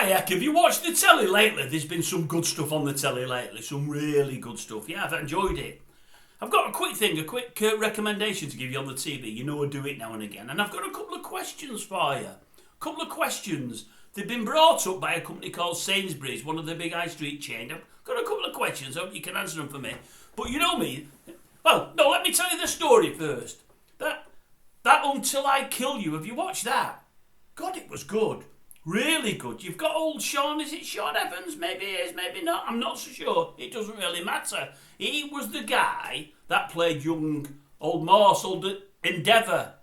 Why, heck, have you watched the telly lately? There's been some good stuff on the telly lately, some really good stuff. Yeah, I've enjoyed it. I've got a quick recommendation to give you on the TV. You know I do it now and again. And I've got a couple of questions for you. Couple of questions. They've been brought up by a company called Sainsburys, one of the big high street chains. I've got a couple of questions. I hope you can answer them for me. But you know me. Well, no, let me tell you the story first. That Until I Kill You, have you watched that? God, it was good. Really good. You've got old Sean, is it Sean Evans? Maybe it is, maybe not. I'm not so sure. It doesn't really matter. He was the guy that played young old Morse, old Endeavour.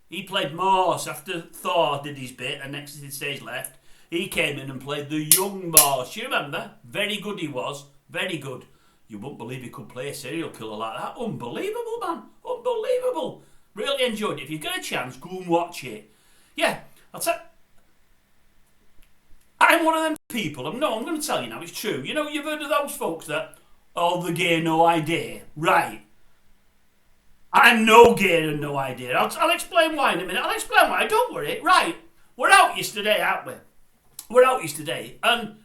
He played Morse after Thor did his bit and next stage left. He came in and played the young Morse. You remember? Very good he was. Very good. You wouldn't believe he could play a serial killer like that. Unbelievable, man. Unbelievable. Really enjoyed it. If you get a chance, go and watch it. Yeah, I'll tell. I'm one of them people. I'm going to tell you now. It's true. You know, you've heard of those folks that, oh, the gay, no idea. Right. I'm no gay and no idea. I'll explain why in a minute. I'll explain why. Don't worry. Right. We're out yesterday, aren't we? We're out yesterday, and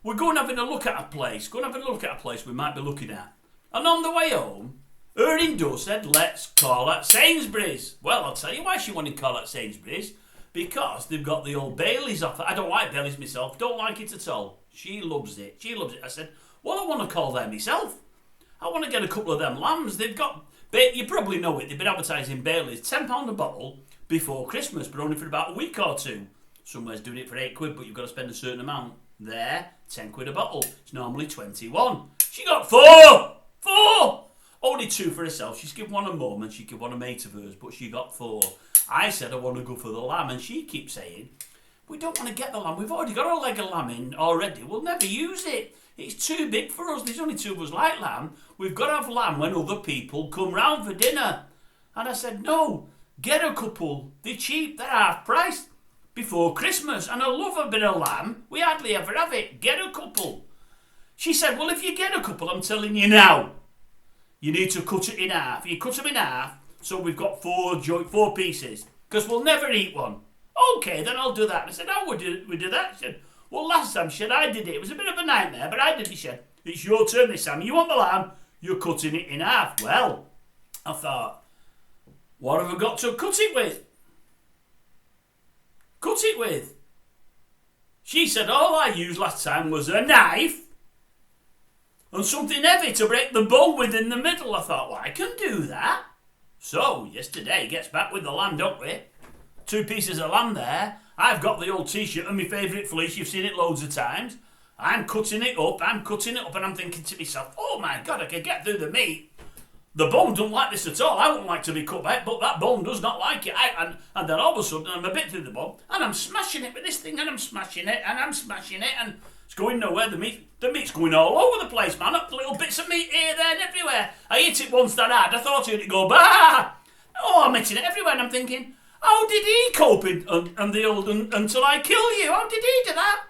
we're going having a look at a place. We might be looking at. And on the way home, her Indo said, let's call at Sainsburys. Well, I'll tell you why she wanted to call at Sainsburys. Because they've got the old Baileys off. I don't like Baileys myself. Don't like it at all. She loves it. I said, well, I want to call them myself. I want to get a couple of them lambs. They've got, you probably know it, they've been advertising Baileys, £10 a bottle before Christmas, but only for about a week or two. Somewhere's doing it for £8, but you've got to spend a certain amount. There, £10 a bottle. It's normally 21. She got four! Only two for herself. She's given one a mum and she gave one a mate of hers, but she got four. I said I want to go for the lamb, and she keeps saying, we don't want to get the lamb. We've already got a leg of lamb in already. We'll never use it. It's too big for us. There's only two of us like lamb. We've got to have lamb when other people come round for dinner. And I said, no, get a couple. They're cheap. They're half price before Christmas. And I love a bit of lamb. We hardly ever have it. Get a couple. She said, well, if you get a couple, I'm telling you now, you need to cut it in half. You cut them in half, so we've got four pieces, because we'll never eat one. Okay, then I'll do that. I said, how would we do that? She said, well, last time, she said, I did it. It was a bit of a nightmare, but I did it. She said, it's your turn this time. You want the lamb, you're cutting it in half. Well, I thought, what have I got to cut it with? She said, all I used last time was a knife and something heavy to break the bone with in the middle. I thought, well, I can do that. So, yesterday gets back with the lamb, don't we? 2 pieces of lamb there. I've got the old t-shirt and my favourite fleece. You've seen it loads of times. I'm cutting it up, and I'm thinking to myself, oh my God, I could get through the meat. The bone don't like this at all. I wouldn't like to be cut back, but that bone does not like it. And then all of a sudden, I'm a bit through the bone, and I'm smashing it with this thing, and I'm smashing it, and it's going nowhere. The meat's going all over the place, man. Little bits of meat here, there, and everywhere. I hit it once that hard. I thought I heard it go, bah! Oh, I'm hitting it everywhere, and I'm thinking, how did he cope and the old Until I Kill You? How did he do that?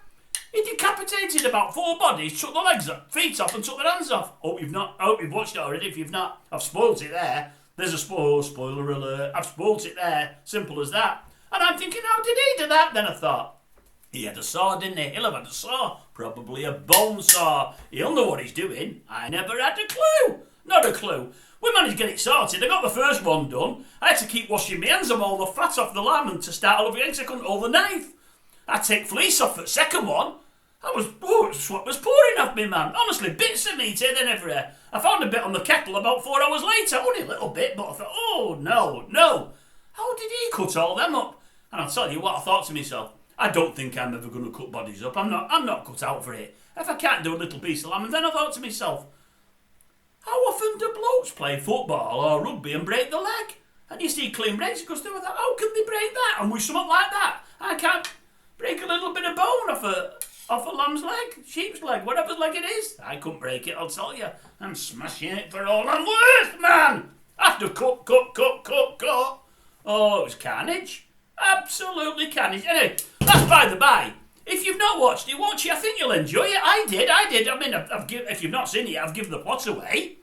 He decapitated about 4 bodies, took the legs up, feet off, and took their hands off. I hope you've watched it already. If you've not, I've spoiled it there. There's a spoiler alert. I've spoiled it there. Simple as that. And I'm thinking, how did he do that? Then I thought, he had a saw, didn't he? He'll have had a saw. Probably a bone saw. He'll know what he's doing. I never had a clue. Not a clue. We managed to get it sorted. I got the first one done. I had to keep washing my hands of all the fat off the lamb and to start all over again because I couldn't hold the knife. I take fleece off for the second one. Sweat was pouring off me, man. Honestly, bits of meat here, then everywhere. I found a bit on the kettle about 4 hours later. Only a little bit, but I thought, oh, no. How did he cut all them up? And I'll tell you what I thought to myself. I don't think I'm ever going to cut bodies up. I'm not cut out for it. If I can't do a little piece of lamb, and then I thought to myself, how often do blokes play football or rugby and break the leg? And you see clean breaks, because they were like, how can they break that? And with something like that, I can't break a little bit of bone off a lamb's leg, sheep's leg, whatever leg it is. I couldn't break it, I'll tell you. I'm smashing it for all I'm worth, man. After cut. Oh, it was carnage. Absolutely carnage. Anyway, that's by the by. If you've not watched it, watch it. I think you'll enjoy it. I did. I mean, if you've not seen it, I've given the plot away.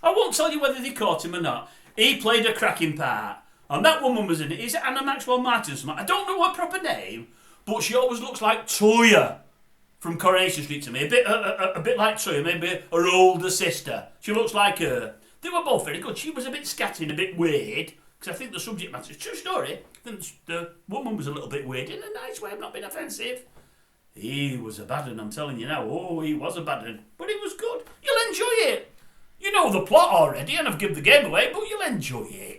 I won't tell you whether they caught him or not. He played a cracking part. And that woman was in it. Is it Anna Maxwell Martin? I don't know her proper name, but she always looks like Toya from Coronation Street to me. A bit like Toya, maybe her older sister. She looks like her. They were both very good. She was a bit scatty and a bit weird, because I think the subject matter is true story. I think the woman was a little bit weird in a nice way. I'm not being offensive. He was a bad un, I'm telling you now. Oh, he was a bad un. But it was good. You'll enjoy it. You know the plot already, and I've given the game away, but you'll enjoy it.